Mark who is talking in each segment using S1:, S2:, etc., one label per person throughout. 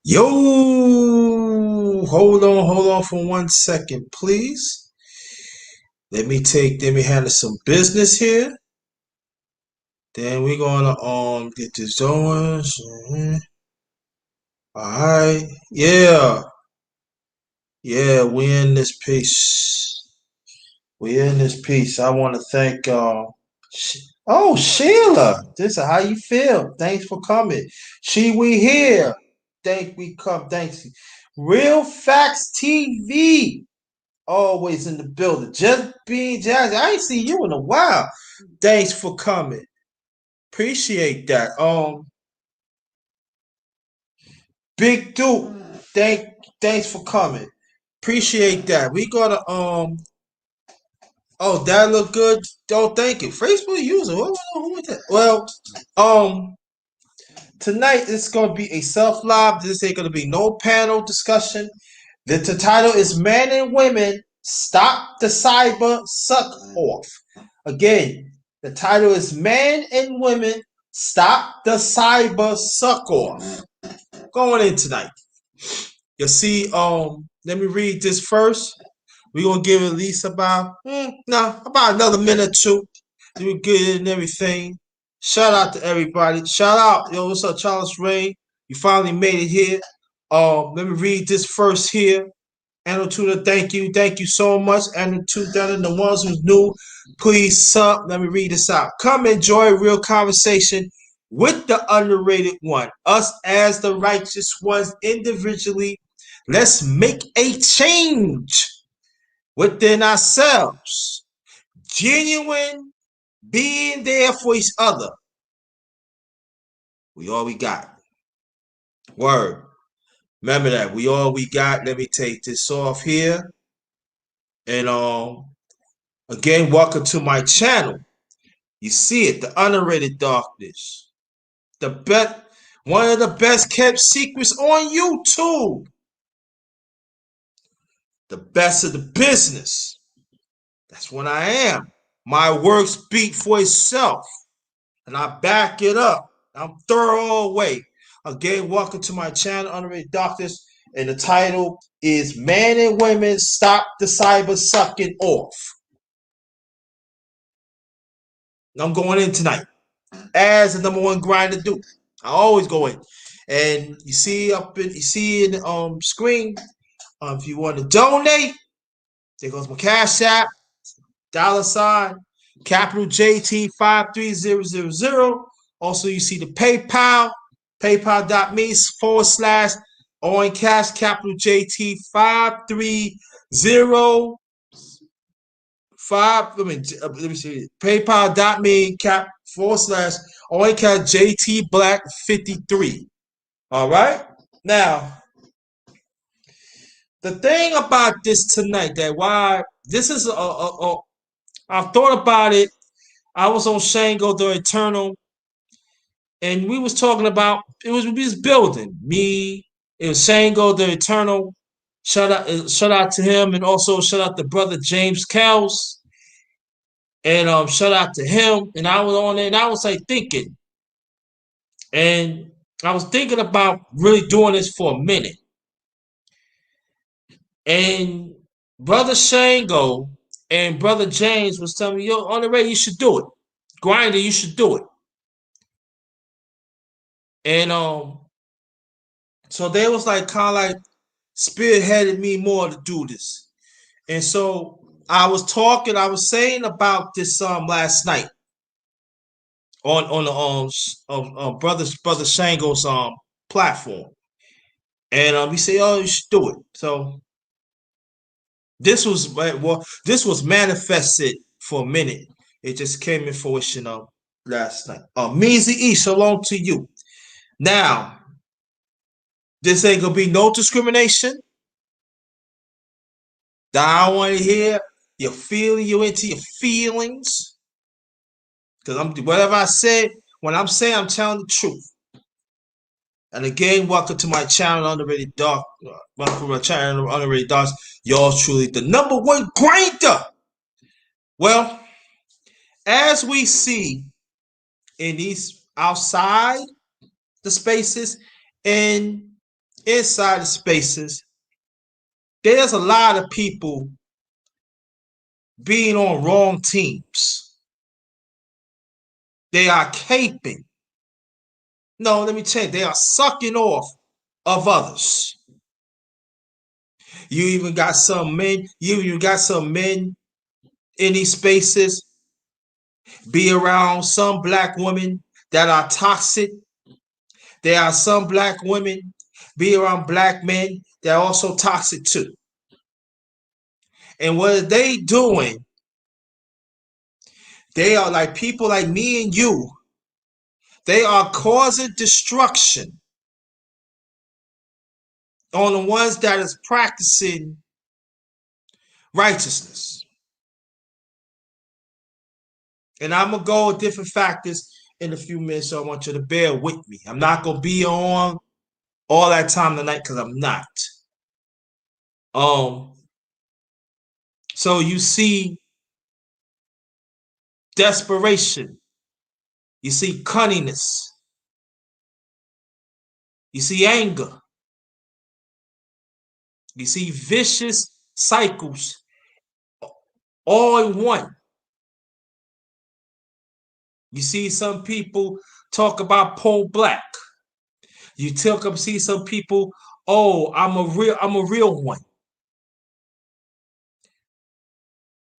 S1: Yo, hold on for 1 second, please. Let me handle some business here. Then we're gonna get this going. All right, yeah, yeah, we in this piece. We in this piece. I want to thank oh, Sheila. This is how you feel. Thanks for coming. We here. Thanks. Real Facts TV. Always in the building. Just being jazzy. I ain't seen you in a while. Thanks for coming. Appreciate that. Big Duke. Thanks for coming. Appreciate that. We gotta oh, that look good. Oh, thank you. Facebook user. Who was that? Well, um tonight it's gonna be a self-live. This ain't gonna be no panel discussion. The title is Men and Women Stop the Cyber Suck Off. Again, The title is Men and Women Stop the Cyber Suck Off. Going in tonight. You see, let me read this first. We're gonna give it at least about about another minute or two. We get it and everything. Shout out to everybody. Shout out, yo, what's up, Charles Ray? You finally made it here. Let me read this first here. And Tuda, thank you so much. And Tuda, the ones who's new, please sub. Let me read this out. Come enjoy a real conversation with the underrated one. Us as the righteous ones individually. Let's make a change within ourselves. Genuine being there for each other. We all we got. Word. Remember that. We all we got. Let me take this off here. And again, welcome to my channel. You see it, the underrated darkness. The best, one of the best kept secrets on YouTube. The best of the business. That's what I am. My work speak for itself. And I back it up. I'm thorough away. Again, welcome to my channel, Underrated Darkness. And the title is Men and Women Stop the Cyber Sucking Off. I'm going in tonight as the number one grinder do. I always go in, and you see in the screen. If you want to donate, there goes my Cash App, $ capital JT 53000. Also, you see the PayPal, paypal.me/, on cash capital JT 530. Let me see. PayPal.me cap / on cash JT Black 53. All right. Now, the thing about this tonight, that why this is I've thought about it. I was on Shango the Eternal, and we was talking about we was building me. It was Shango the Eternal. Shout out to him, and also shout out to brother James Kells. And shout out to him. And I was on there and I was like thinking. And I was thinking about really doing this for a minute. And brother Shango and brother James was telling me, yo, on the radio, you should do it. Grinder, you should do it. And so they was like kind of like spearheaded me more to do this. And so I was saying about this last night on the brother Shango's platform. And we say, oh, you should do it. So this was manifested for a minute. It just came in fruition last night. Measy E, shalom to you. Now, this ain't gonna be no discrimination. I don't want to hear you into your feelings. Because whatever I say, when I'm saying, I'm telling the truth. And again, welcome to my channel, Underrated Dark. Welcome to my channel, Underrated Darks. Y'all truly the number one grinder. Well, as we see in these outside the spaces and inside the spaces, there's a lot of people being on wrong teams. They are caping. No, let me change. They are sucking off of others. You even got some men in these spaces be around some black women that are toxic. There are some black women be around black men that are also toxic too. And what are they doing? They are like people like me and you. They are causing destruction on the ones that is practicing righteousness. And I'm going to go with different factors in a few minutes, so I want you to bear with me. I'm not going to be on all that time tonight because I'm not. So you see desperation. You see cunningness. You see anger. You see vicious cycles all in one. You see some people talk about pro-black. You see some people, oh, I'm a real one.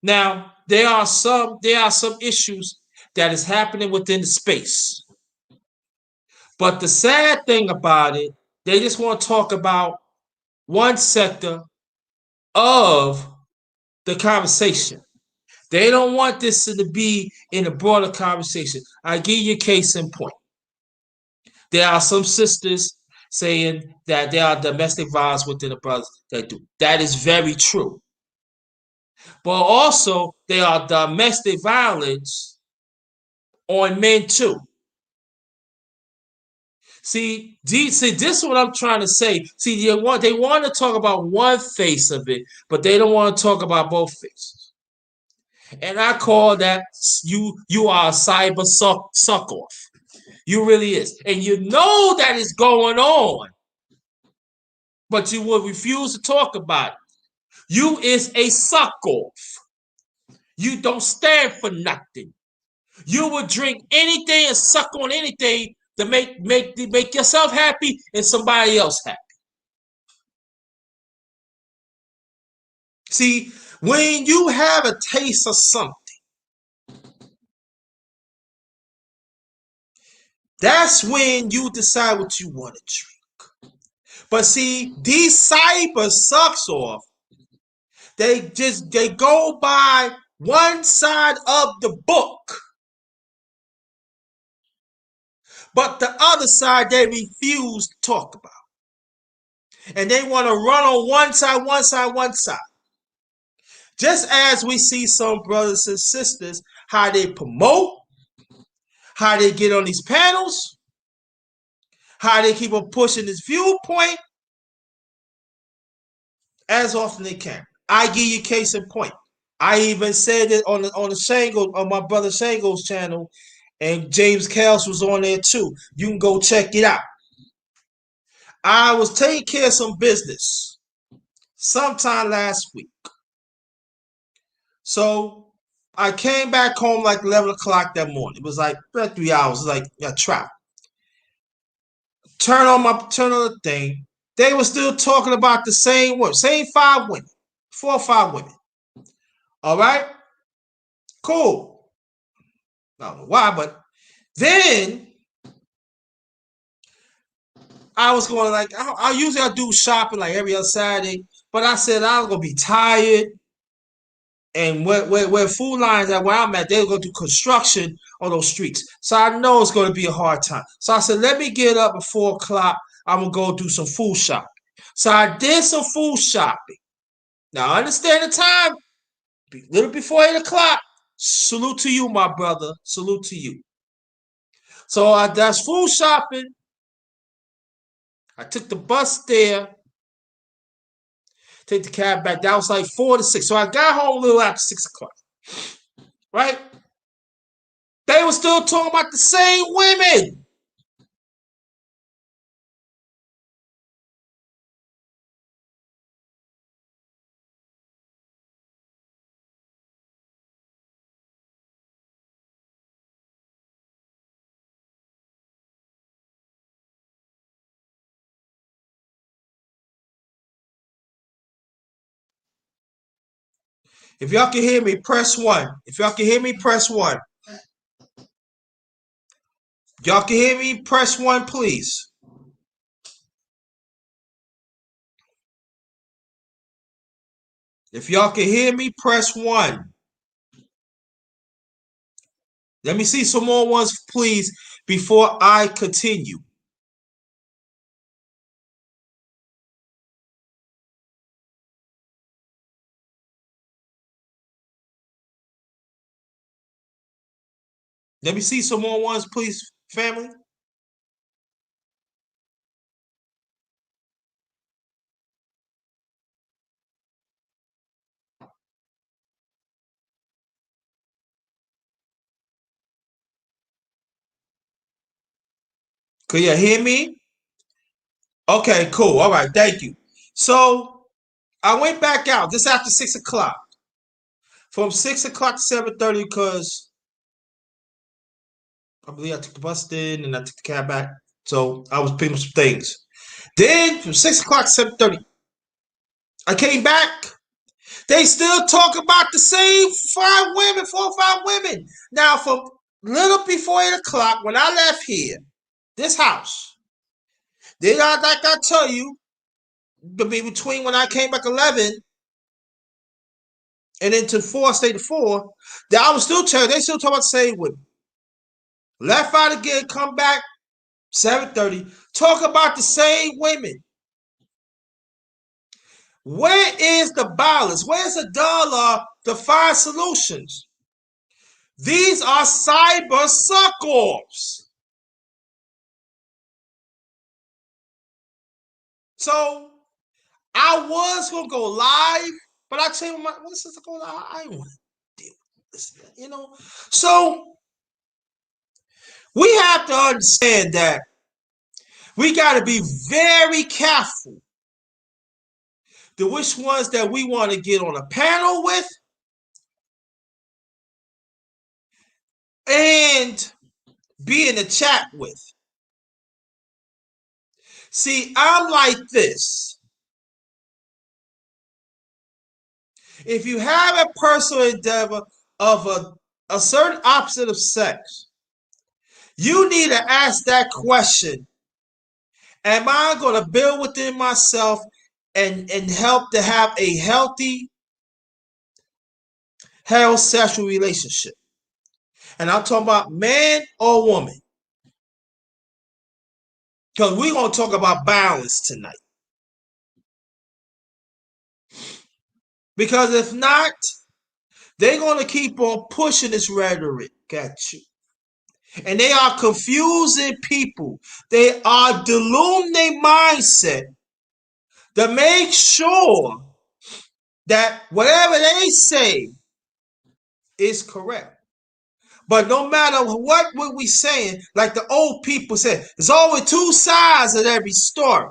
S1: Now, there are some issues that is happening within the space. But the sad thing about it, they just want to talk about one sector of the conversation. They don't want this to be in a broader conversation. I give you a case in point. There are some sisters saying that there are domestic violence within the brothers that do. That is very true. But also, there are domestic violence on men too. See, this is what I'm trying to say. See, they want to talk about one face of it, but they don't want to talk about both faces. And I call that you are a cyber suck off. You really is. And you know that is going on, but you will refuse to talk about it. You is a suck off. You don't stand for nothing. You will drink anything and suck on anything to make yourself happy and somebody else happy. See, when you have a taste of something, that's when you decide what you want to drink. But see, these cyber sucks off. They go by one side of the book, but the other side they refuse to talk about. And they want to run on one side, one side, one side. Just as we see some brothers and sisters, how they promote, how they get on these panels, how they keep on pushing this viewpoint as often they can. I give you case in point. I even said it on the Shango, on my brother Shango's channel, and James Kels was on there too. You can go check it out. I was taking care of some business sometime last week. So I came back home like 11 o'clock that morning. It was like 3 hours, like a trap. Turn on the thing. They were still talking about the same women, same 5 women, 4 or 5 women. All right, cool. I don't know why, but then I was going like I usually do shopping like every other Saturday, but I said I was gonna be tired. And where Food Lines at, where I'm at, they're gonna do construction on those streets. So I know it's gonna be a hard time. So I said, let me get up at 4 o'clock. I'm gonna go do some food shopping. So I did some food shopping. Now I understand the time, a little before 8 o'clock. Salute to you, my brother. Salute to you. So that's food shopping. I took the bus there, take the cab back. That was like 4 to 6. So I got home a little after 6 o'clock. Right? They were still talking about the same women. If y'all can hear me, press 1. If y'all can hear me, press 1. Y'all can hear me, press 1, please. If y'all can hear me, press 1. Let me see some more ones, please, before I continue. Let me see some more ones, please, family. Could you hear me? Okay, cool. All right, thank you. So I went back out just after 6 o'clock. From 6 o'clock to 7:30 because I believe I took the bus in and I took the cab back. So I was picking up some things. Then from 6 o'clock to 7:30, I came back. They still talk about the same 5 women, 4 or 5 women. Now from little before 8 o'clock, when I left here, this house, then like I tell you, between when I came back 11 and then to 4, stayed to 4, that I was still telling, they still talk about the same women. Left out again, come back 7:30, talk about the same women. Where is the balance? Where's the dollar to find solutions? These are cyber suck-offs. So I was gonna go live, but I tell you what, since I go live, I don't want to deal with this, So we have to understand that we got to be very careful to which ones that we want to get on a panel with and be in the chat with. See, I'm like this. If you have a personal endeavor of a certain opposite of sex, you need to ask that question. Am I going to build within myself and help to have a healthy heterosexual relationship? And I'm talking about man or woman. Because we're going to talk about balance tonight. Because if not, they're going to keep on pushing this rhetoric at you. And they are confusing people. They are deluding their mindset to make sure that whatever they say is correct. But no matter what we're saying, like the old people said, there's always 2 sides of every story.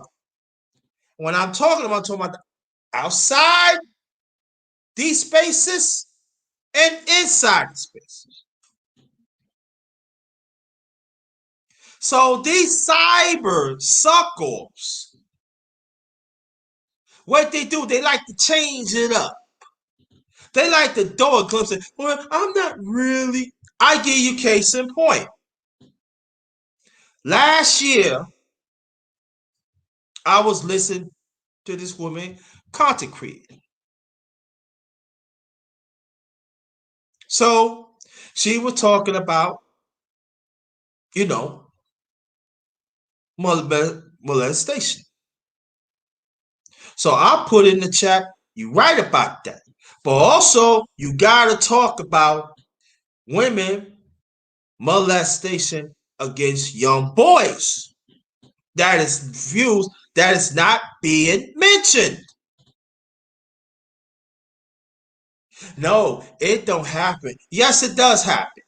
S1: When I'm talking about the outside these spaces and inside the spaces. So these cyber suck-offs, what they do, they like to change it up. They like to throw a glimpse of, well, I'm not really. I give you case in point. Last year, I was listening to this woman, content creator. So she was talking about, molestation. So I put in the chat, you right about that. But also, you got to talk about women molestation against young boys. That is views that is not being mentioned. No, it don't happen. Yes, it does happen.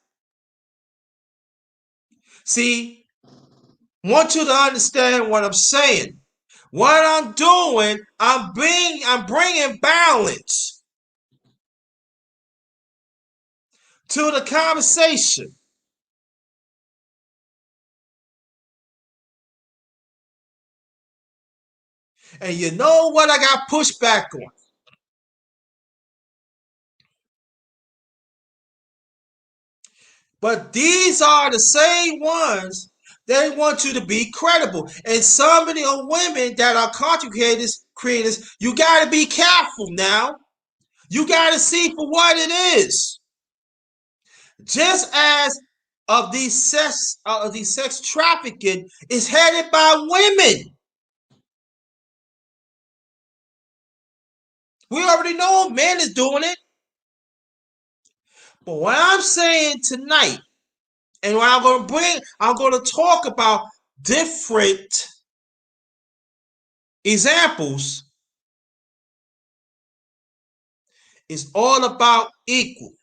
S1: See, want you to understand what I'm saying. What I'm doing, I'm bringing balance to the conversation. And you know what I got pushed back on? But these are the same ones they want you to be credible. And some of the women that are content creators, you got to be careful now. You got to see for what it is. Just as of these sex trafficking is headed by women. We already know men is doing it. But what I'm saying tonight, and what I'm going to talk about different examples, is all about equal.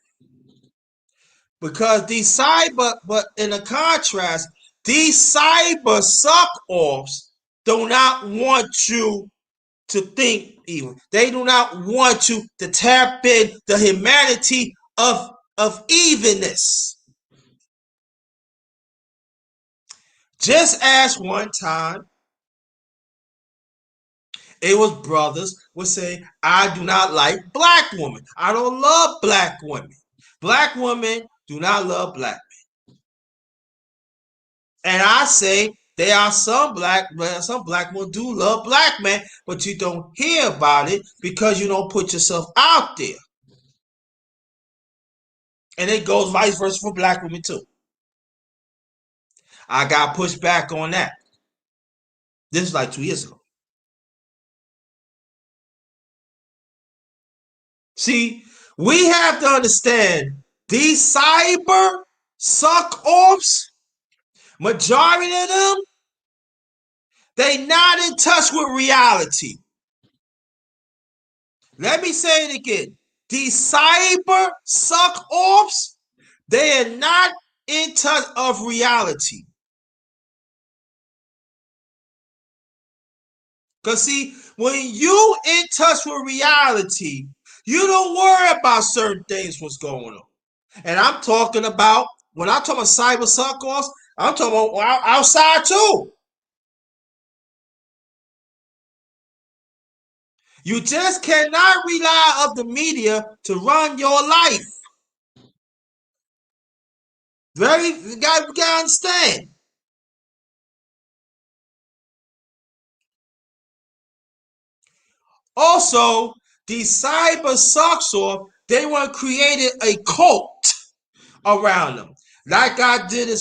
S1: Because these cyber, but in a contrast, these cyber suck-offs do not want you to think evil. They do not want you to tap in the humanity of evenness. Just as one time, it was brothers would say, I do not like black women. I don't love black women. Black women do not love black men. And I say there are some black women do love black men, but you don't hear about it because you don't put yourself out there. And it goes vice versa for black women too. I got pushed back on that. This is like 2 years ago. See, we have to understand these cyber suck-offs, majority of them, they not in touch with reality. Let me say it again. These cyber suck-offs, they are not in touch of reality. Because see, when you in touch with reality, you don't worry about certain things what's going on. And I'm talking about, when I'm talking about cyber suck-offs, I'm talking about outside too. You just cannot rely on the media to run your life. You gotta understand. Also, these cyber suck-offs, they want to create a cult around them. Like I did a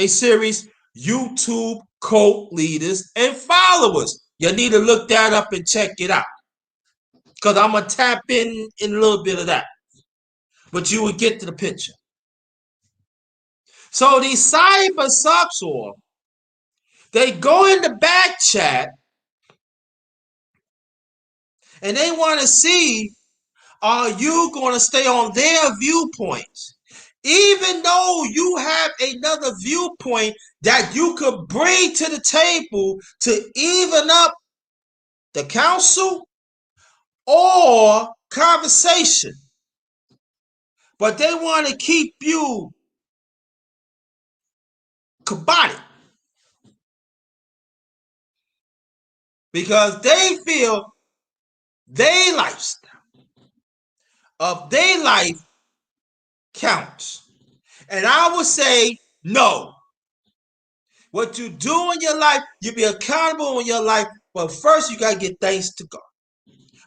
S1: series, YouTube cult leaders and followers. You need to look that up and check it out. Because I'm going to tap in a little bit of that. But you would get to the picture. So these cyber suck-offs, they go in the back chat and they want to see, are you going to stay on their viewpoints? Even though you have another viewpoint that you could bring to the table to even up the council or conversation. But they want to keep you combative. Because they feel their lifestyle of their life counts. And I would say no. What you do in your life, you be accountable in your life, but first you got to give thanks to God.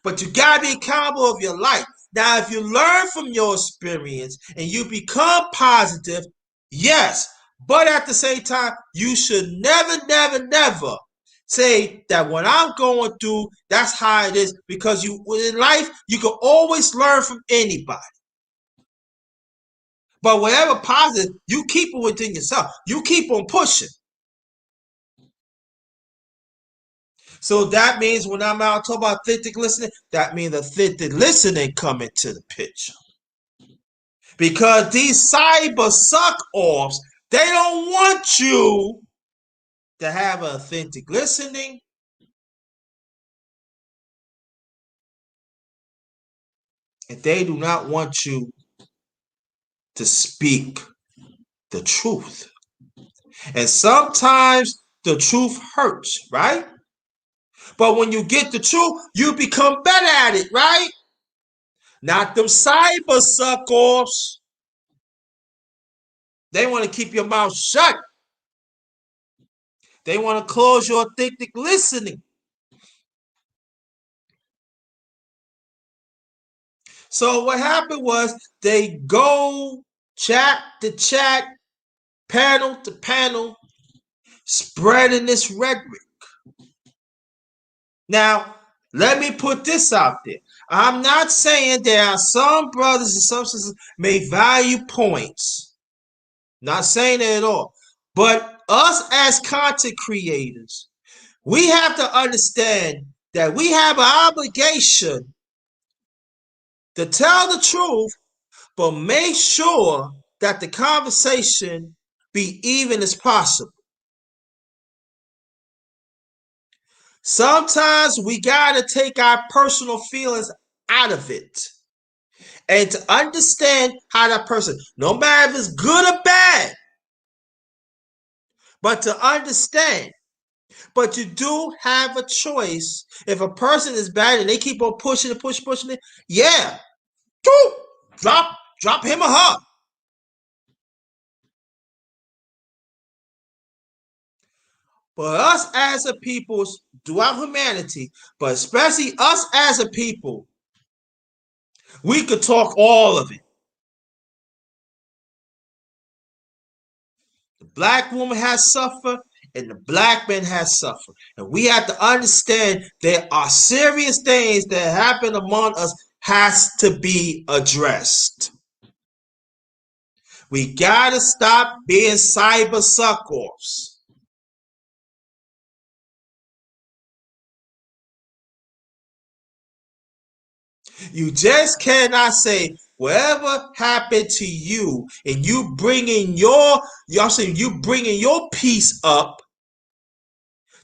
S1: But you got to be accountable of your life. Now, if you learn from your experience and you become positive, yes. But at the same time, you should never say that what I'm going through, that's how it is. Because in life, you can always learn from anybody. But whatever positive, you keep it within yourself. You keep on pushing. So that means when I'm out talking about authentic listening, that means authentic listening coming to the picture. Because these cyber suck-offs, they don't want you to have authentic listening. And they do not want you to speak the truth. And sometimes the truth hurts, right? But when you get the truth, you become better at it, right? Not them cyber suck-offs. They want to keep your mouth shut. They want to close your authentic listening. So what happened was they go chat to chat, panel to panel, spreading this rhetoric. Now, let me put this out there. I'm not saying there are some brothers and some sisters may value points. Not saying that at all. But us as content creators, we have to understand that we have an obligation to tell the truth, but make sure that the conversation be even as possible. Sometimes we got to take our personal feelings out of it and to understand how that person, no matter if it's good or bad, but to understand. But you do have a choice. If a person is bad and they keep on pushing it, pushing it, yeah, drop him or her. But us as a people, throughout humanity, but especially us as a people, we could talk all of it. The black woman has suffered and the black man has suffered. And we have to understand there are serious things that happen among us has to be addressed. We gotta stop being cyber suck-offs. You just cannot say whatever happened to you, and you bringing y'all saying you bringing your piece up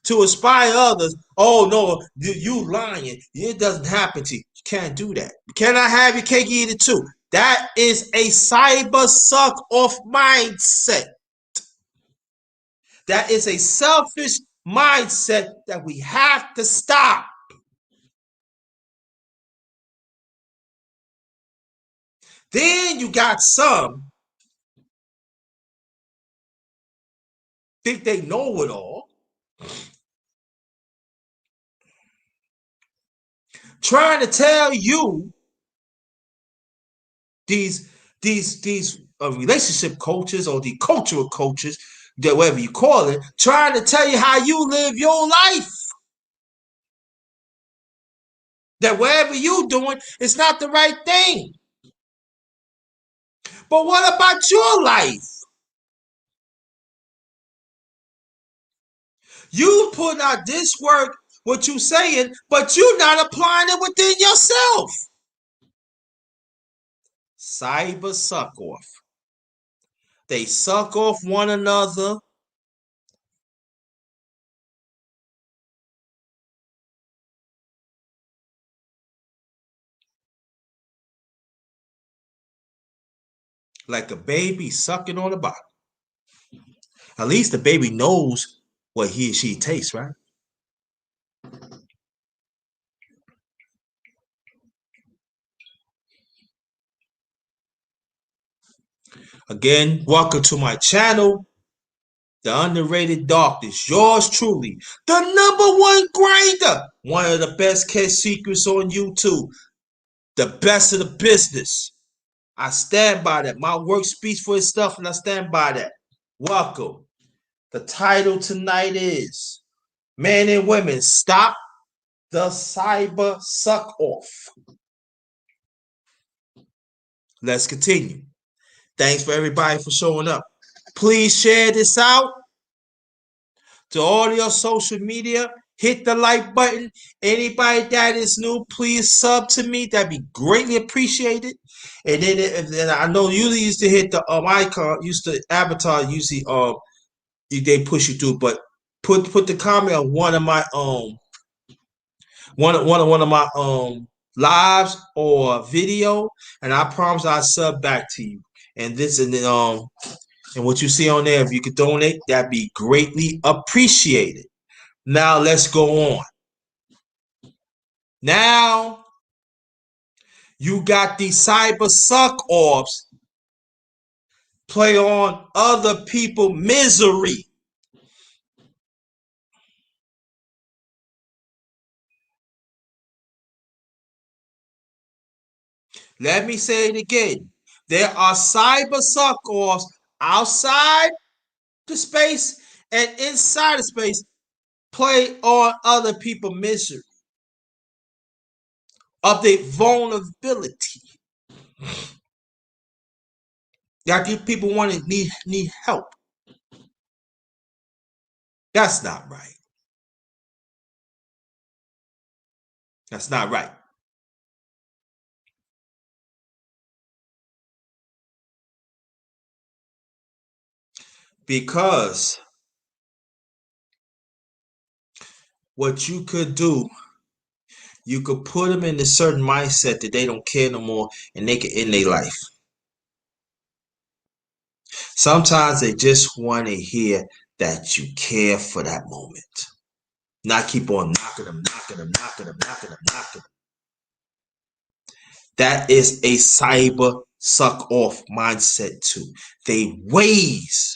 S1: to inspire others. Oh no, you lying. It doesn't happen to you. You can't do that. Can I have your cake eat it too? That is a cyber suck off mindset. That is a selfish mindset that we have to stop. Then you got some think they know it all, trying to tell you these relationship coaches or the cultural coaches, that whatever you call it, trying to tell you how you live your life. That whatever you doing, it's not the right thing. But what about your life? You putting out this work, what you saying, but you not applying it within yourself. Cyber suck off. They suck off one another. Like a baby sucking on a bottle. At least the baby knows what he or she tastes, right? Again, welcome to my channel, The Underrated Darkness. Yours truly, the #1 grinder. One of the best kept secrets on YouTube. The best of the business. I stand by that. My work speaks for itself, and I stand by that. Welcome. The title tonight is Men and Women, Stop the Cyber Suck Off. Let's continue. Thanks for everybody for showing up. Please share this out to all your social media. Hit the like button. Anybody that is new, please sub to me. That'd be greatly appreciated. And then I know you used to hit the icon, used to avatar, usually they push you through. But put the comment on one of my one of my lives or video, and I promise I'll sub back to you. And this and what you see on there, if you could donate, that'd be greatly appreciated. Now let's go on. Now you got these cyber suck offs play on other people' misery. Let me say it again. There are cyber suck offs outside the space and inside the space play on other people's misery of their vulnerability. That these people want to need help. That's not right. That's not right. Because what you could do, you could put them in a certain mindset that they don't care no more and they can end their life. Sometimes they just want to hear that you care for that moment. Not keep on knocking them, knocking them, knocking them, knocking them, knocking them. That is a cyber suck off mindset too. They ways.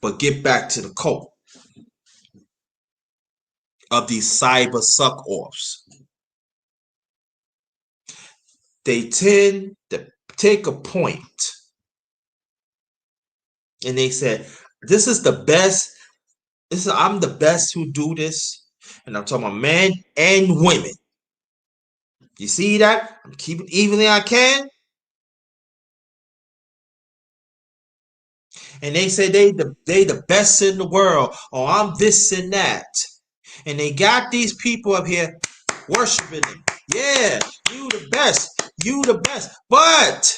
S1: But get back to the cult of these cyber suck offs. They tend to take a point and they said, this is the best. I'm the best who do this. And I'm talking about men and women. You see that? I'm keeping evenly I can. And they say they the best in the world. Oh, I'm this and that. And they got these people up here worshiping them. Yeah, you the best. You the best. But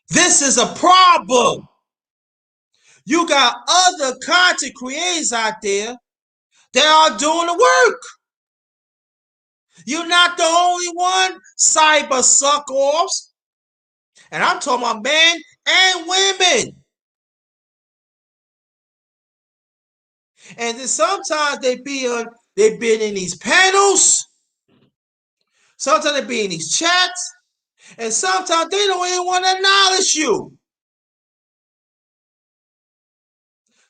S1: this is a problem. You got other content creators out there that are doing the work. You're not the only one, cyber suck-offs. And I'm talking about men and women. And then sometimes they've been in these panels. Sometimes they be in these chats. And sometimes they don't even want to acknowledge you.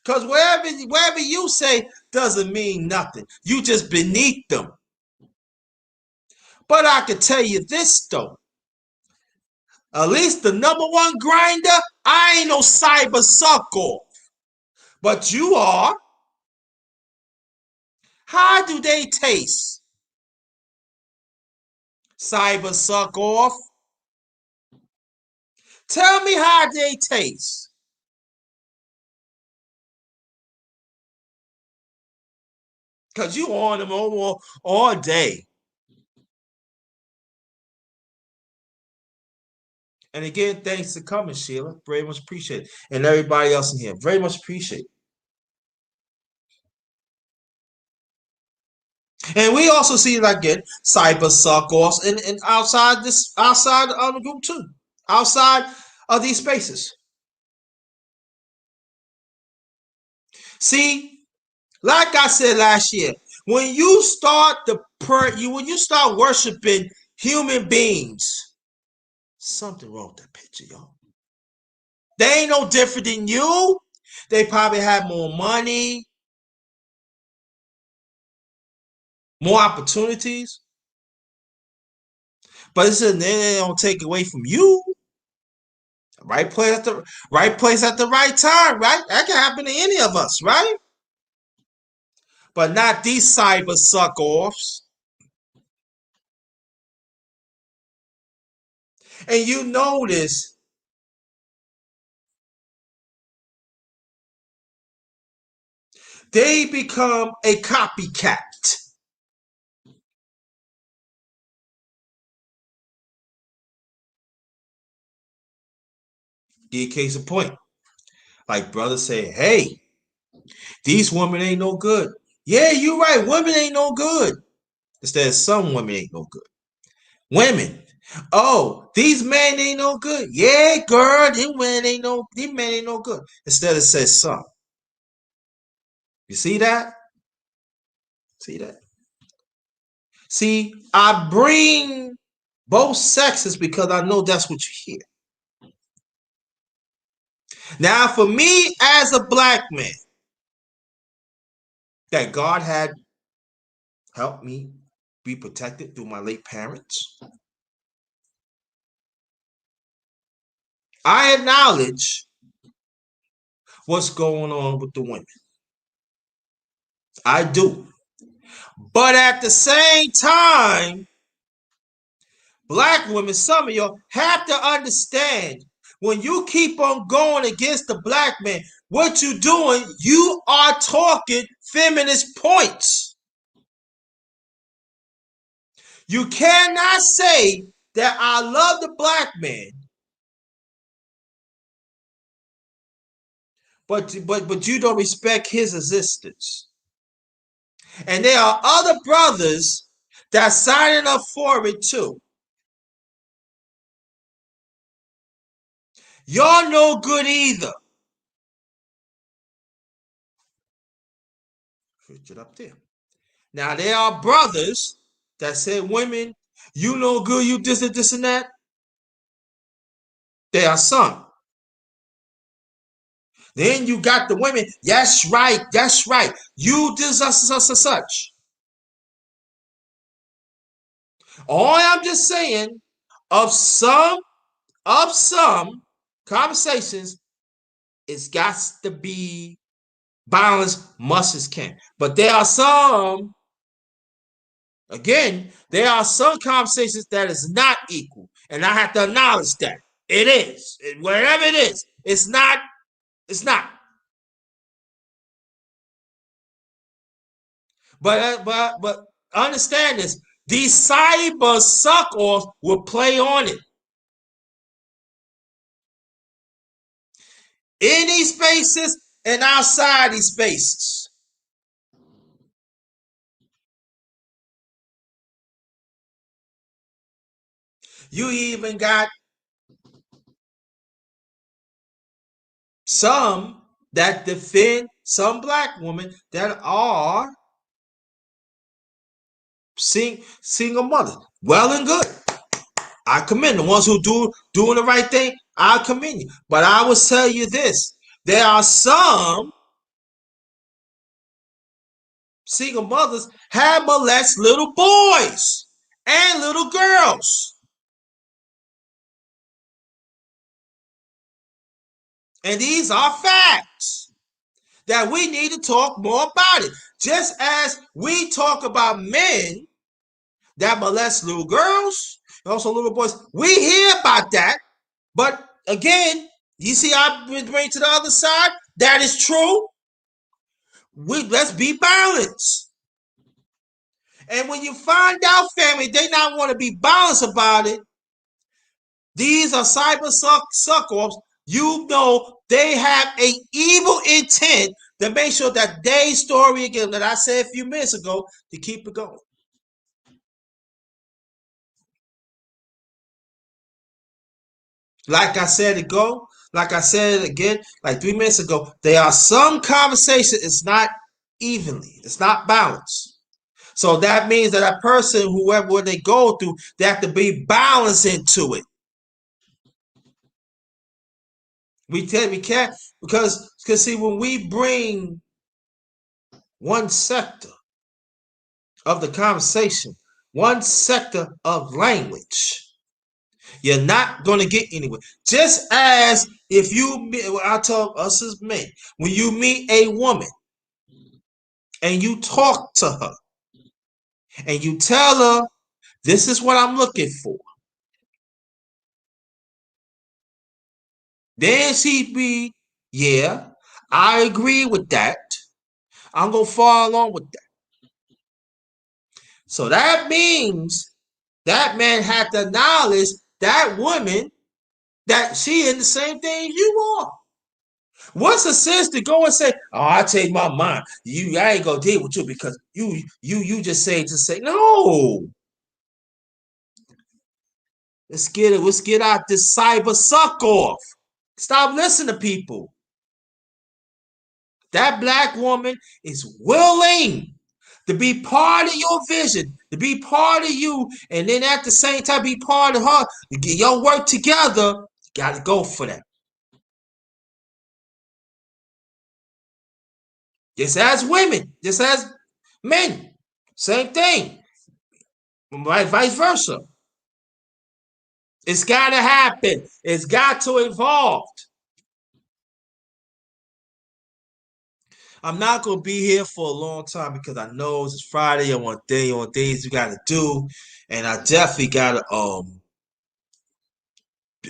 S1: Because wherever you say doesn't mean nothing. You just beneath them. But I can tell you this though. At least the #1 grinder, I ain't no cyber suck-off. But you are. How do they taste? Cyber suck-off. Tell me how they taste. Because you on them all day. And again, thanks for coming, Sheila. Very much appreciate it. And everybody else in here. Very much appreciate it. And we also see like again cyber suck-offs and outside of the group too. Outside of these spaces. See, like I said last year, when you start worshiping human beings, something wrong with that picture, y'all. They ain't no different than you. They probably have more money, more opportunities. But they don't take away from you. Right place at the right time, right? That can happen to any of us, right? But not these cyber suck-offs. And you notice they become a copycat. Give a case in point. Like brothers say, hey, these women ain't no good. Yeah, you're right. Women ain't no good. Instead, some women ain't no good. Women. Oh, these men ain't no good. Yeah, girl, these men ain't no good. Instead, it says some. You see that? See that? See, I bring both sexes because I know that's what you hear. Now, for me as a black man, that God had helped me be protected through my late parents, I acknowledge what's going on with the women. I do. But at the same time, black women, some of y'all have to understand when you keep on going against the black man, what you doing, you are talking feminist points. You cannot say that I love the black man, but you don't respect his existence. And there are other brothers that signing up for it too. You're no good either. Switch it up there. Now there are brothers that say, women, you no good, you this and that. They are some. Then you got the women, that's right, that's right. You this such. All I'm just saying, of some conversations, it's got to be balance must as can. But there are some, again, there are some conversations that is not equal. And I have to acknowledge that. It is. Wherever it is, it's not. But understand this. These cyber suck-offs will play on it. In these spaces and outside these spaces. You even got some that defend some black women that are single mothers. Well and good. I commend the ones who doing the right thing. I commend you. But I will tell you this: there are some single mothers have molest little boys and little girls, and these are facts that we need to talk more about it. Just as we talk about men that molest little girls, and also little boys, we hear about that. But again, you see, I bring to the other side. That is true. Let's be balanced. And when you find out, family, they not want to be balanced about it. These are cyber suck-offs. You know they have a evil intent to make sure that their story, again, that I said a few minutes ago, to keep it going. Like I said like I said it again, like 3 minutes ago, there are some conversations, it's not evenly, it's not balanced. So that means that a person, whoever they go through, they have to be balanced into it. We can't because see, when we bring one sector of the conversation, one sector of language, you're not going to get anywhere. Just as if you, I tell us as men, when you meet a woman and you talk to her and you tell her, this is what I'm looking for. Then she be, yeah, I agree with that. I'm going to follow along with that. So that means that man had to acknowledge that woman that she in the same thing you are. What's the sense to go and say, "Oh, I change my mind. I ain't gonna deal with you because you just say no." Let's get it. Let's get out this cyber suck off. Stop listening to people. That black woman is willing to be part of your vision, to be part of you, and then at the same time be part of her. You get your work together. You gotta go for that. Just as women, just as men, same thing. Right, vice versa. It's got to happen. It's got to evolve. I'm not gonna be here for a long time because I know it's Friday on days we gotta do, and I definitely gotta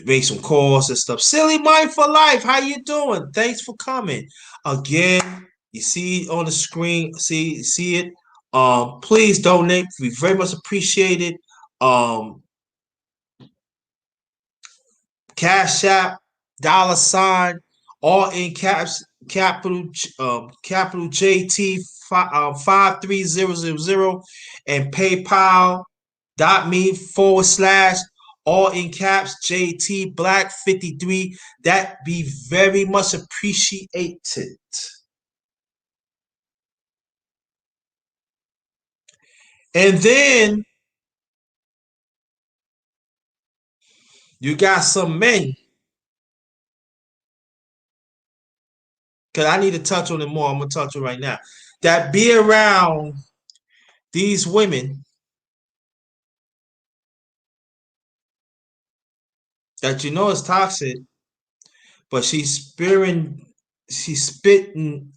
S1: make some calls and stuff. Silly Mind for Life, how you doing? Thanks for coming. Again, you see on the screen, see it. Please donate. We very much appreciate it. Cash App, dollar sign, all in caps, capital JT 53000, and PayPal.me/ all in caps JT Black 53. That be very much appreciated. And then you got some men, because I need to touch on it more. I'm gonna touch on it right now. That be around these women that you know is toxic, but she's spitting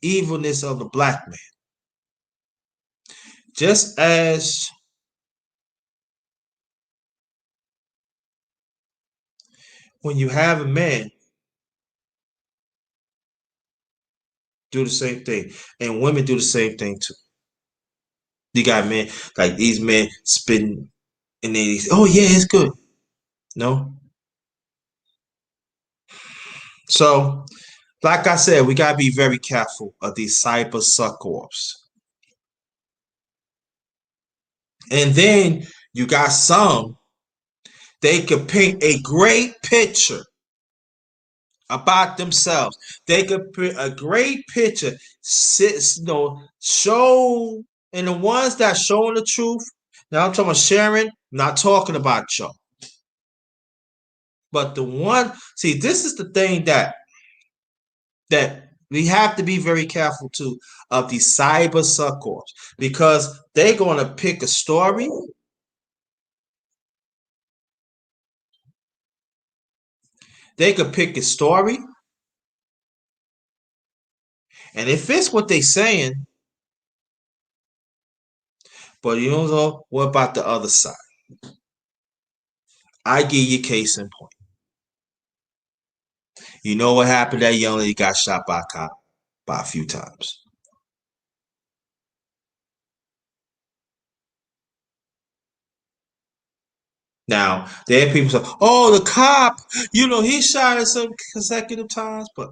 S1: evilness of the black man. Just as when you have a man do the same thing, and women do the same thing too. You got men like these men spitting, and they oh yeah, it's good. No, so like I said, we gotta be very careful of these cyber suck offs. And then you got some, they could paint a great picture about themselves. They could put a great picture, show, and the ones that showing the truth. Now I'm talking about sharing, not talking about y'all. But the one, see, this is the thing that we have to be very careful too of these cyber suckers, because they're gonna pick a story. They could pick a story, and if it's what they saying, but you know what about the other side? I give you case in point. You know what happened? That young lady got shot by a cop by a few times. Now, there are people say, oh, the cop, he shot her some consecutive times, but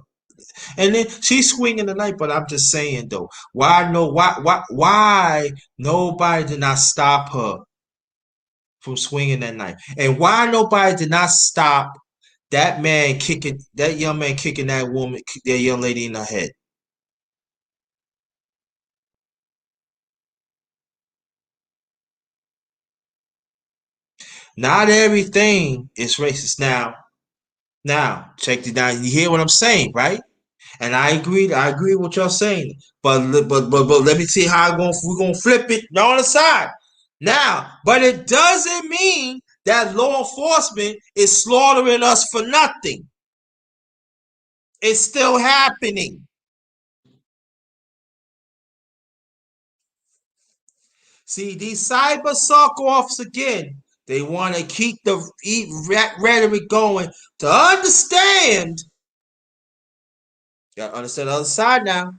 S1: and then she's swinging the knife. But I'm just saying though, why nobody did not stop her from swinging that knife, and why nobody did not stop that young man kicking that young lady in the head? Not everything is racist. Now, check it out. You hear what I'm saying, right? And I agree. I agree with what you're saying. But let me see how we're gonna flip it on the side. Now, but it doesn't mean that law enforcement is slaughtering us for nothing. It's still happening. See, these cyber suck offs again. They want to keep the rhetoric going to understand. You gotta understand the other side now.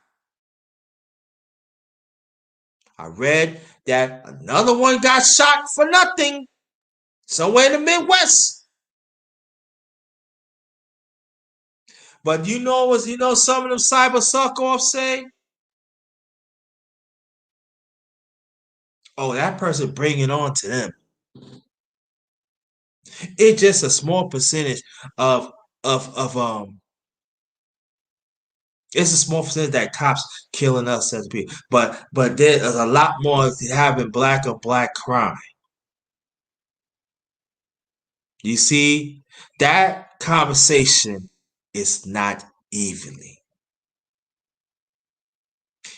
S1: I read that another one got shot for nothing somewhere in the Midwest. But some of them cyber suck offs say, oh, that person bring it on to them. It's just a small percentage of it's a small percentage that cops killing us as people. But there's a lot more having black on black crime. You see, that conversation is not evenly.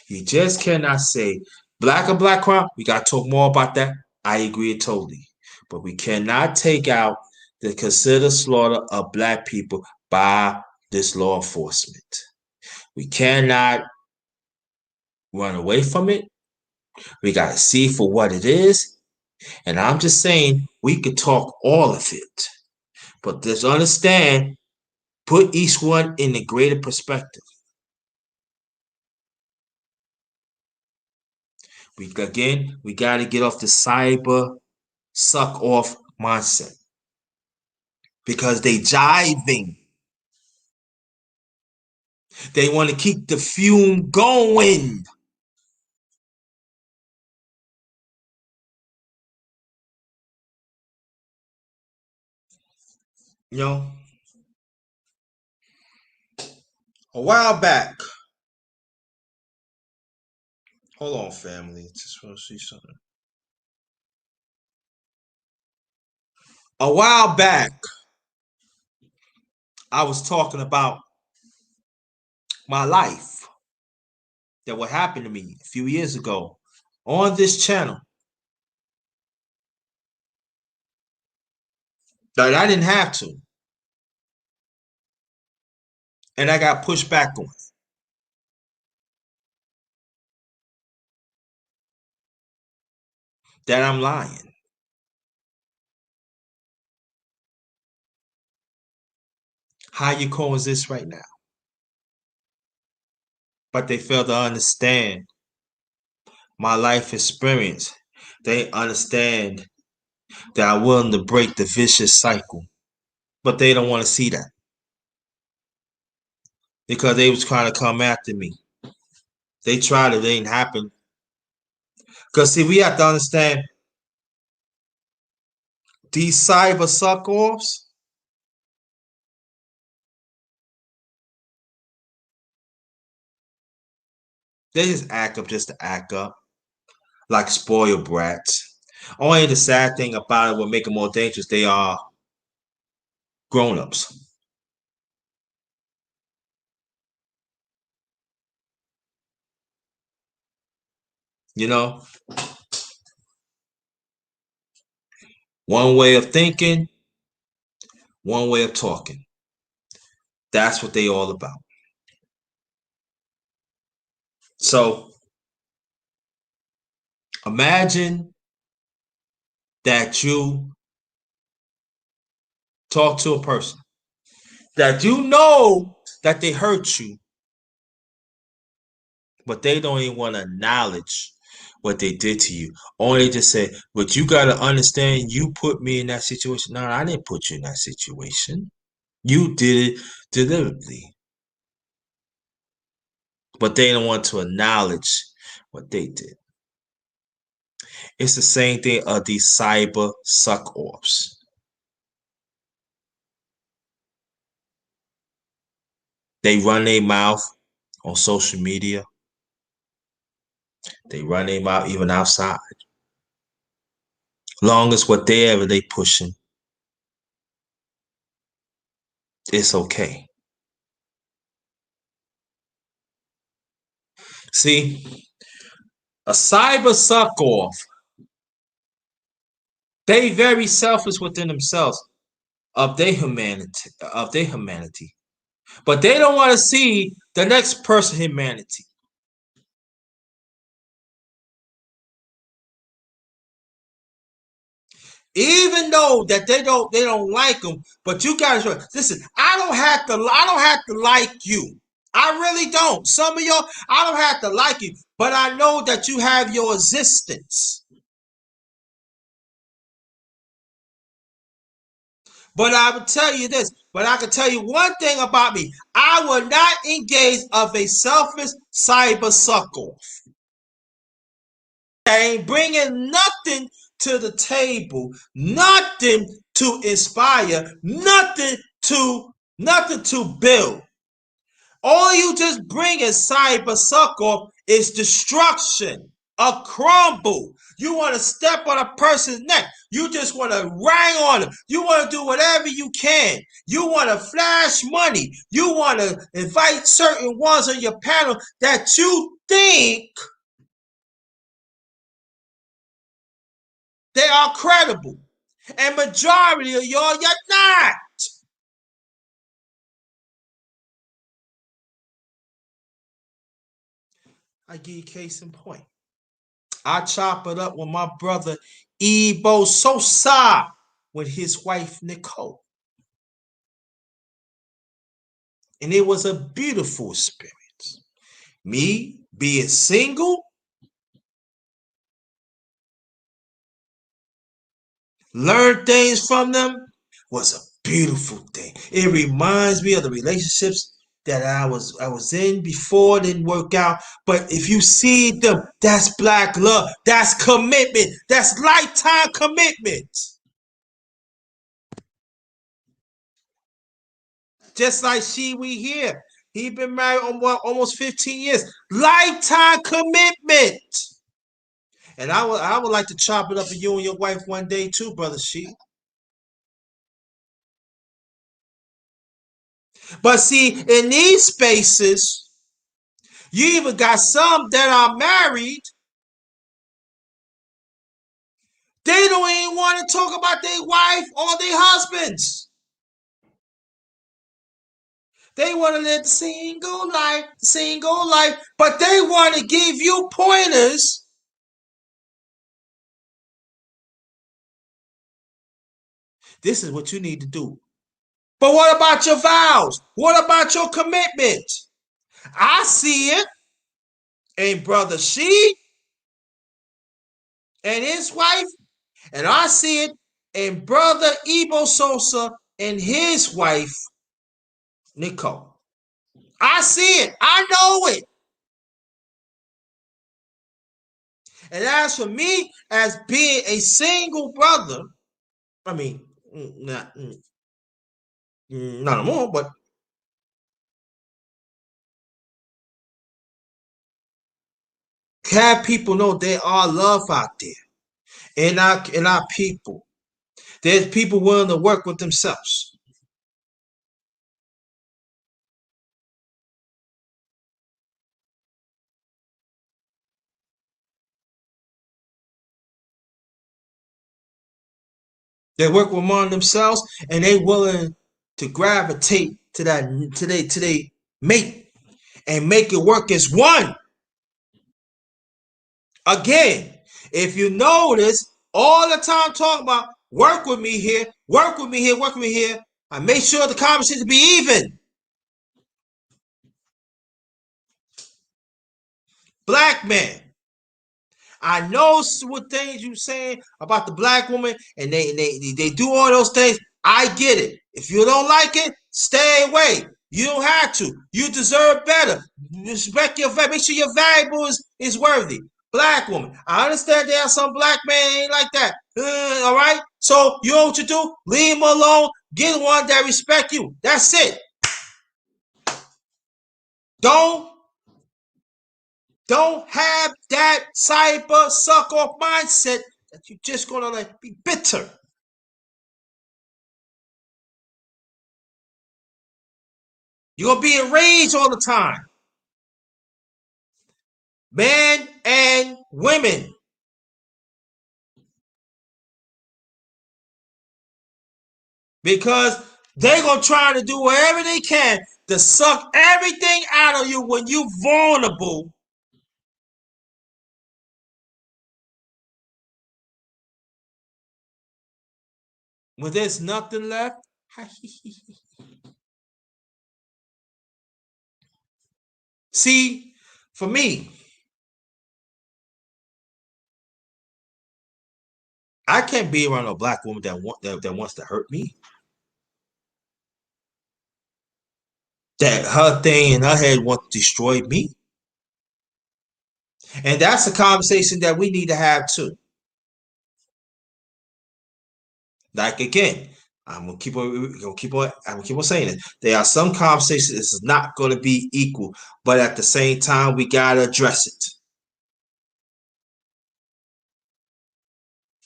S1: You just cannot say black on black crime. We got to talk more about that. I agree totally. But we cannot take out the considered slaughter of black people by this law enforcement. We cannot run away from it. We got to see for what it is. And I'm just saying we could talk all of it. But just understand, put each one in a greater perspective. We got to get off the cyber suck off mindset. because they jiving. They want to keep the fume going. You know, a while back. Hold on, family. Just want to see something. A while back, I was talking about my life that what happened to me a few years ago on this channel that I didn't have to, and I got pushed back on. That I'm lying. How you calling this right now? But they fail to understand my life experience. They understand that I'm willing to break the vicious cycle, but they don't want to see that because they was trying to come after me. They tried it, it ain't happen. Because see, we have to understand these cyber suck-offs, they just act up just to act up, like spoiled brats. Only the sad thing about it will make them more dangerous. They are grown-ups. You know, one way of thinking, one way of talking. That's what they all about. So imagine that you talk to a person that you know that they hurt you, but they don't even want to acknowledge what they did to you. Only just say, but you got to understand, you put me in that situation. No, I didn't put you in that situation. You did it deliberately. But they don't want to acknowledge what they did. It's the same thing of these cyber suck offs. They run their mouth on social media. They run their mouth even outside. Long as whatever they pushing, it's okay. See, a cyber suck off, they very selfish within themselves of their humanity. But they don't want to see the next person humanity. Even though that they don't like them, but you guys listen. I don't have to like you. I really don't. Some of y'all, I don't have to like you, but I know that you have your existence. But I will tell you this. But I can tell you one thing about me. I will not engage of a selfish cyber suckle. That ain't bringing nothing to the table, nothing to inspire, nothing to build. All you just bring is cyber sucker is destruction, a crumble. You want to step on a person's neck. You just want to rang on them. You want to do whatever you can. You want to flash money. You want to invite certain ones on your panel that you think they are credible. And majority of y'all, you're not. I give you case in point. I chop it up with my brother Ebo Sosa with his wife Nicole. And it was a beautiful experience. Me being single, learn things from them was a beautiful thing. It reminds me of the relationships that I was in before, didn't work out. But if you see them, that's black love. That's commitment. That's lifetime commitment. Just like we here. He been married almost 15 years. Lifetime commitment. And I would like to chop it up with you and your wife one day too, brother She. But see, in these spaces, you even got some that are married. They don't even want to talk about their wife or their husbands. They want to live the single life, but they want to give you pointers. This is what you need to do. But what about your vows? What about your commitment? I see it in Brother She and his wife, and I see it in Brother Ebo Sosa and his wife, Nicole. I see it. I know it. And as for me, as being a single brother, I mean, not no more, but have people know there are love out there in our people. There's people willing to work with themselves. They work with among themselves, and they willing to gravitate to that to they mate and make it work as one. Again, if you notice, all the time talking about work with me here, work with me here, work with me here. I make sure the conversation be even. Black man, I know what things you saying about the black woman, and they do all those things. I get it. If you don't like it, stay away. You don't have to. You deserve better. Respect your value. Make sure your valuable is worthy. Black woman. I understand there are some black men ain't like that. All right. So you know what you do? Leave them alone. Get one that respect you. That's it. Don't Don't have that cyber suck off mindset that you're just gonna like be bitter. You're gonna be enraged all the time. Men and women. Because they're gonna try to do whatever they can to suck everything out of you when you're vulnerable. When there's nothing left. See, for me, I can't be around a black woman that wants to hurt me. That her thing in her head wants to destroy me. And that's a conversation that we need to have too. Like again, I'm gonna keep on saying it. There are some conversations it's not gonna be equal, but at the same time, we gotta address it.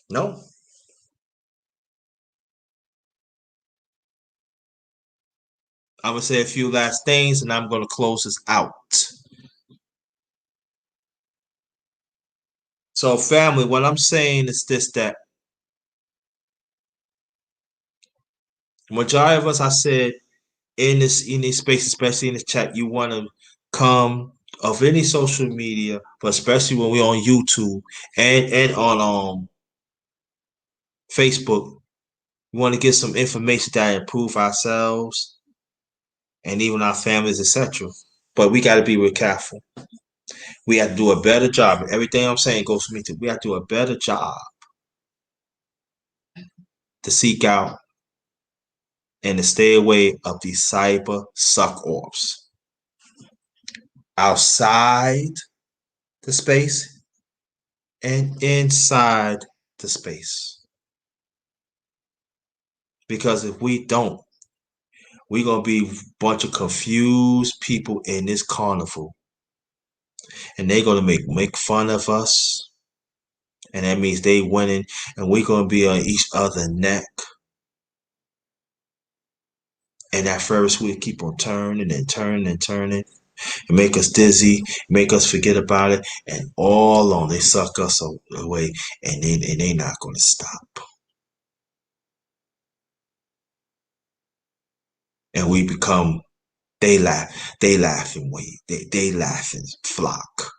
S1: No, I'm gonna say a few last things, and I'm gonna close this out. So, family, what I'm saying is this: that majority of us, I said in this space, especially in the chat, you want to come of any social media, but especially when we're on YouTube and on Facebook, we want to get some information that improve ourselves and even our families, etc. But we got to be real careful. We have to do a better job. Everything I'm saying goes for me too. We have to do a better job to seek out and to stay away of these cyber suck offs outside the space and inside the space. Because if we don't, we're gonna be a bunch of confused people in this carnival, and they're gonna make fun of us, and that means they winning, and we're gonna be on each other's neck, and that Ferris wheel keep on turning and turning and turning, and make us dizzy, make us forget about it, and all along they suck us away, and they not gonna stop, and we become they laughing wait, they laughing flock.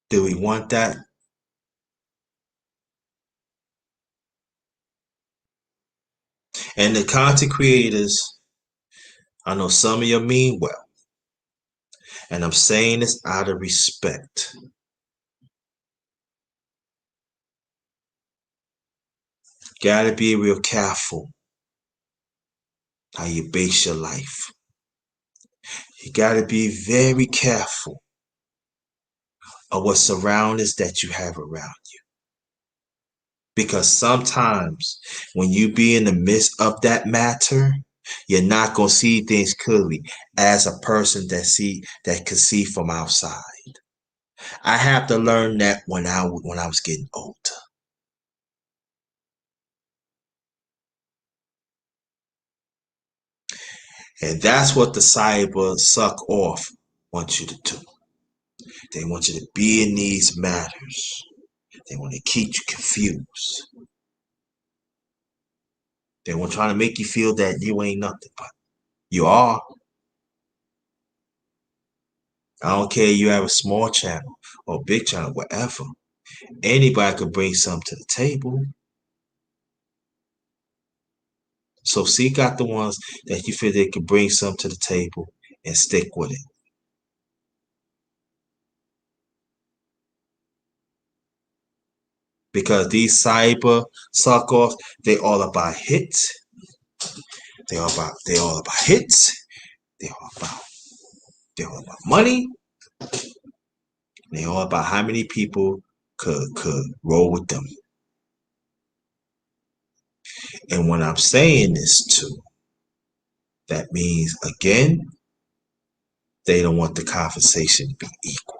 S1: Do we want that? And the content creators, I know some of you mean well, and I'm saying this out of respect. Gotta be real careful how you base your life. You gotta be very careful of what surroundings that you have around you. Because sometimes when you be in the midst of that matter, you're not gonna see things clearly as a person that can see from outside. I have to learn that when I was getting older. And that's what the cyber suck off wants you to do. They want you to be in these matters. They want to keep you confused. They want trying to make you feel that you ain't nothing, but you are. I don't care you have a small channel or big channel, whatever. Anybody could bring something to the table. So seek out the ones that you feel they can bring something to the table and stick with it. Because these cyber suck offs, they all about hits. They all about hits. They all about they all about money. They all about how many people could roll with them. And when I'm saying this too, that means again, they don't want the conversation to be equal.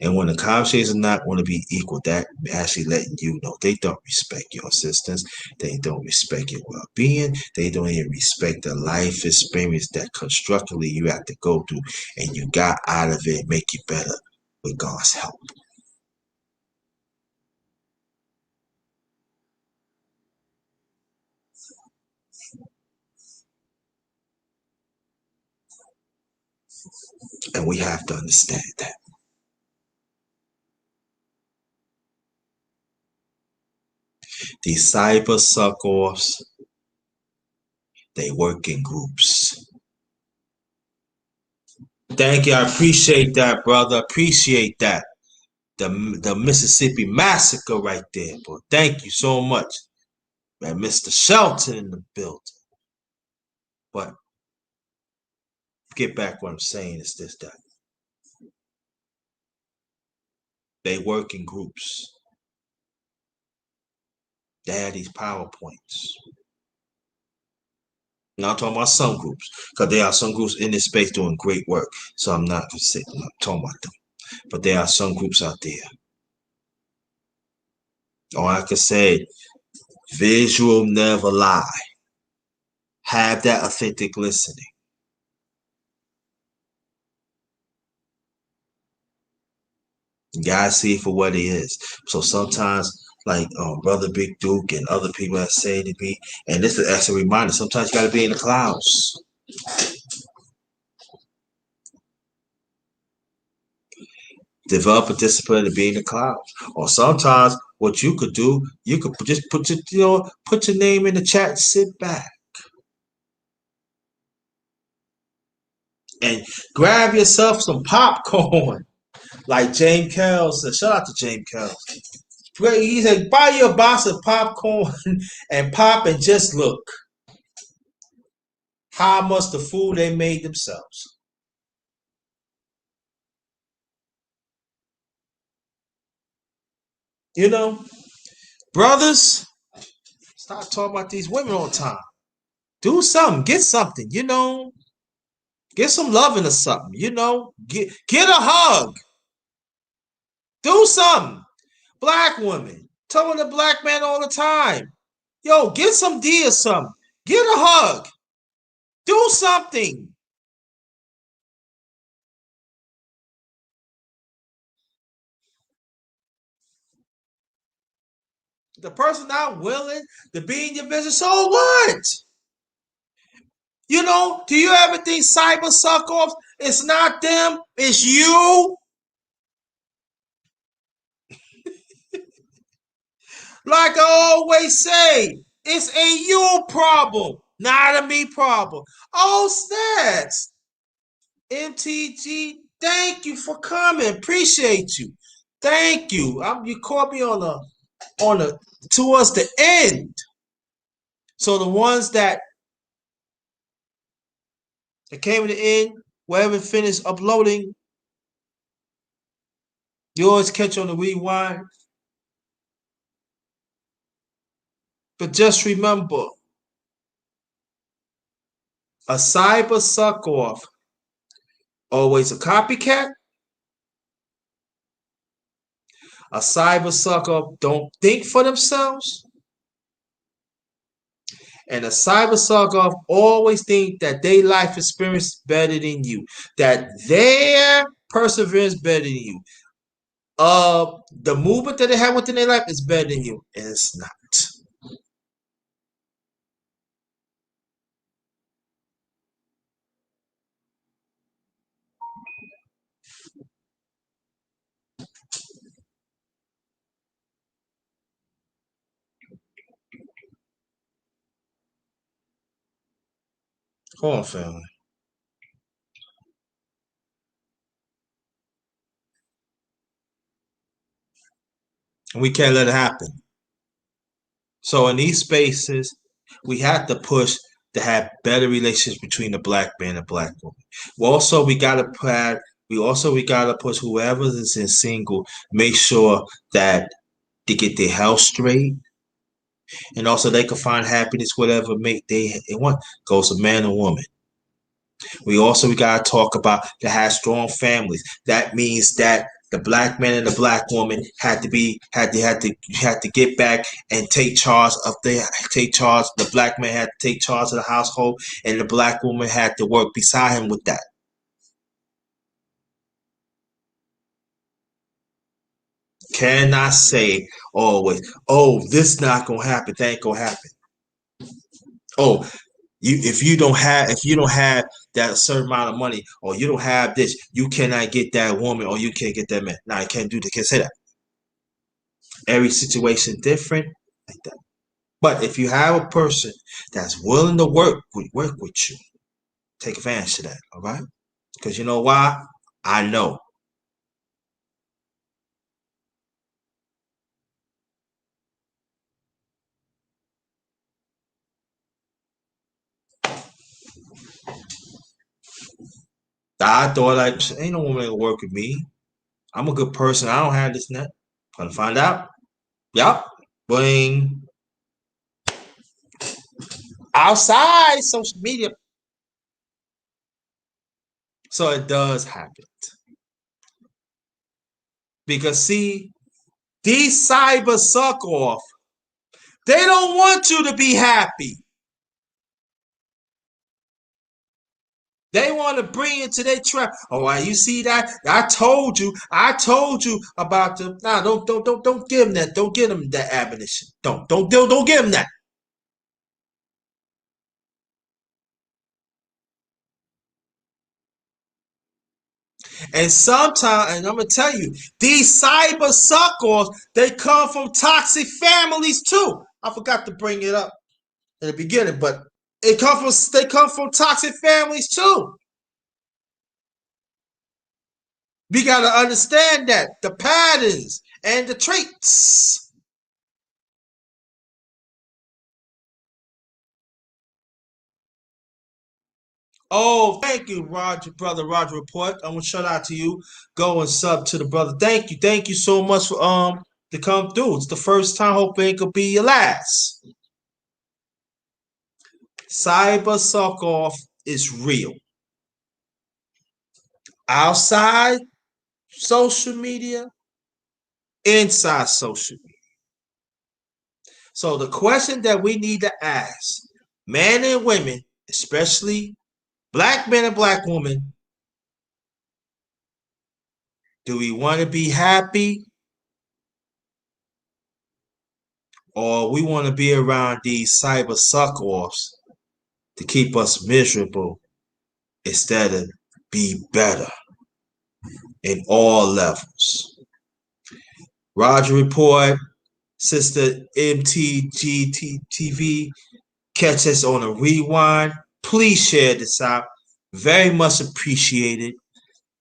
S1: And when the conversation is not going to be equal, that actually letting you know they don't respect your existence. They don't respect your well-being. They don't even respect the life experience that constructively you have to go through, and you got out of it and make you better with God's help. And we have to understand that. These cyber suck-offs, they work in groups. Thank you. I appreciate that, brother. Appreciate that. The Mississippi Massacre right there, boy. Thank you so much. Man, Mr. Shelton in the building. But get back what I'm saying is this, that they work in groups. They have these PowerPoints. Now I'm talking about some groups, because there are some groups in this space doing great work. So I'm not talking about them. But there are some groups out there. Or I could say, visual never lie. Have that authentic listening. You gotta see it for what it is. So sometimes, like Brother Big Duke and other people have said to me, and this is actually a reminder, sometimes you gotta be in the clouds. Develop a discipline to be in the clouds. Or sometimes what you could do, you could just put your name in the chat and sit back. And grab yourself some popcorn. Like James Kells said. Shout out to James Kells. He said, buy you a box of popcorn and pop and just look how much the food they made themselves. You know, brothers, stop talking about these women all the time. Do something, get something, get some loving or something, get a hug, do something. Black women, telling the black man all the time, yo, get some D or something, get a hug, do something. The person not willing to be in your business, so what? Do you ever think cyber suck offs? It's not them, it's you. Like I always say, it's a you problem, not a me problem. Oh, snaps. MTG, thank you for coming. Appreciate you. Thank you. You caught me on a towards the end. So the ones that came to the end, we haven't finished uploading, you always catch on the rewind. But just remember, a cyber suck off, always a copycat. A cyber suck off don't think for themselves. And a cyber suck off always think that their life experience is better than you, that their perseverance better than you. The movement that they have within their life is better than you. And it's not. Hold on, family. And we can't let it happen. So in these spaces, we have to push to have better relations between the black man and black woman. We also we gotta push whoever is in single, make sure that they get their health straight, and also they can find happiness whatever make they want. Goes a man or woman. We gotta talk about to have strong families. That means that the black man and the black woman had to get back and take charge. The black man had to take charge of the household, and the black woman had to work beside him with that. Cannot say always, oh, this not gonna happen, that ain't gonna happen. Oh, if you don't have that certain amount of money, or you don't have this, you cannot get that woman, or you can't get that man. Now I can't do that. Can't say that. Every situation different like that. But if you have a person that's willing to work with you, take advantage of that. All right? Because you know why? I know. I thought like ain't no woman gonna work with me. I'm a good person. I don't have this net. Gonna find out. Yup. Bling. Outside social media. So it does happen. Because see, these cyber suck off, they don't want you to be happy. They want to bring you to their trap. Oh, why you see that? I told you about the. Nah, don't give them that. Don't give them that admonition. Don't give them that. And sometimes, and I'm gonna tell you, these cyber suck-offs, they come from toxic families too. I forgot to bring it up in the beginning, but they come from toxic families too. We gotta understand that the patterns and the traits. Oh, thank you, Roger, brother Roger Report. I'm gonna shout out to you. Go and sub to the brother. Thank you so much for to come through. It's the first time. Hoping it could be your last. Cyber suck off is real. Outside social media, inside social media. So the question that we need to ask, men and women, especially black men and black women, do we want to be happy or we want to be around these cyber suck-offs to keep us miserable instead of be better in all levels? Roger Report, Sister MTGTV, catch us on a rewind. Please share this out. Very much appreciated.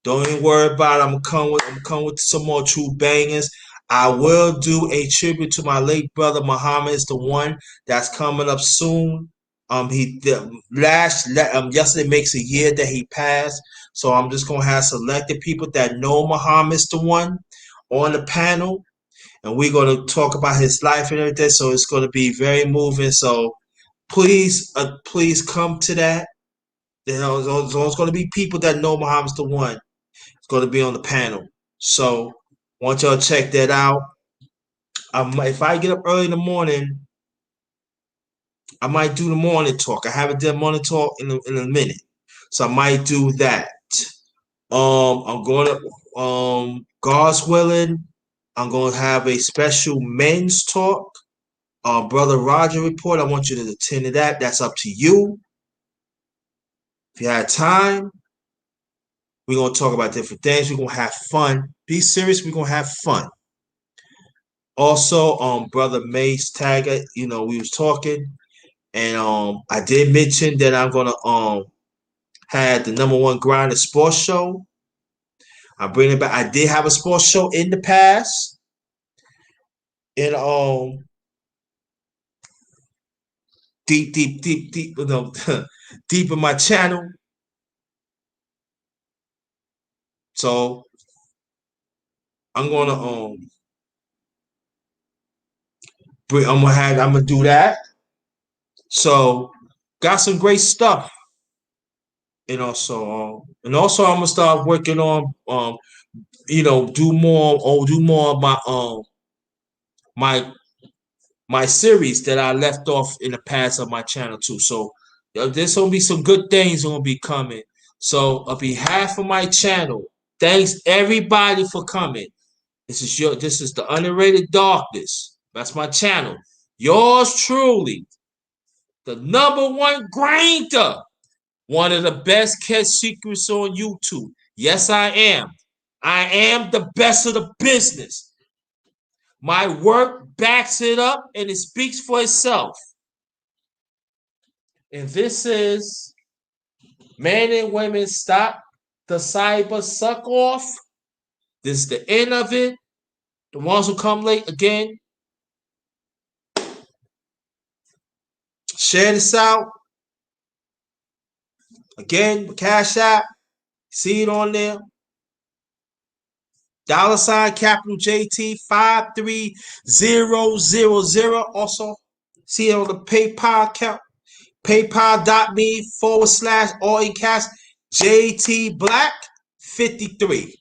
S1: Don't even worry about it. I'm gonna come with some more true bangers. I will do a tribute to my late brother Muhammad. It's the one that's coming up soon. Yesterday makes a year that he passed. So I'm just gonna have selected people that know Muhammad's the one on the panel, and we're gonna talk about his life and everything. So it's gonna be very moving. So please come to that. You know, there's gonna be people that know Muhammad's the one. It's going to be on the panel. So, want y'all to check that out. If I get up early in the morning, I might do the morning talk. I haven't done morning talk in a minute, so I might do that. I'm going to God's willing, I'm going to have a special men's talk. Brother Roger Report. I want you to attend to that. That's up to you. If you have time, we're going to talk about different things. We're going to have fun. Be serious. We're going to have fun. Also, brother Mace Tagger, you know, we was talking, and I did mention that I'm gonna have the #1 Grinder sports show. I'm bringing it back. I did have a sports show in the past, and deep, you know, deep in my channel. So I'm gonna I'm gonna do that. So got some great stuff. And also I'm gonna start working on do more of my my series that I left off in the past of my channel too. So there's gonna be some good things gonna be coming. So on behalf of my channel, thanks everybody for coming. This is the Underrated Darkness. That's my channel. Yours truly, the #1 grinder. One of the best kept secrets on YouTube. Yes, I am. I am the best of the business. My work backs it up and it speaks for itself. And this is Men and Women Stop the Cyber Suck Off. This is the end of it. The ones who come late, again, share this out. Again, Cash App. See it on there. $ capital JT 53000. Also, see it on the PayPal account. PayPal.me / all in cash JT Black 53.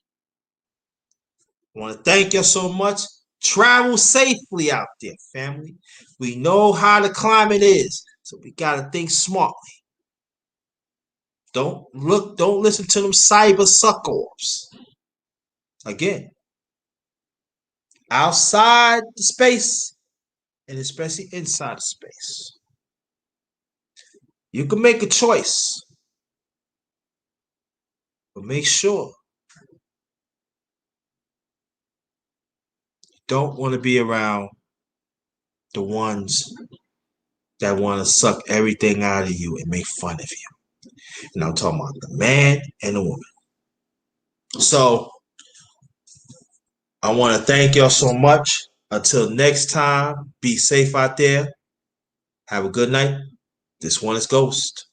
S1: I want to thank you so much. Travel safely out there, family. We know how the climate is, so we gotta think smartly. Don't listen to them cyber suck-offs. Again, outside the space and especially inside the space. You can make a choice, but make sure you don't want to be around the ones that want to suck everything out of you and make fun of you. And I'm talking about the man and the woman. So I want to thank y'all so much. Until next time, be safe out there. Have a good night. This one is Ghost.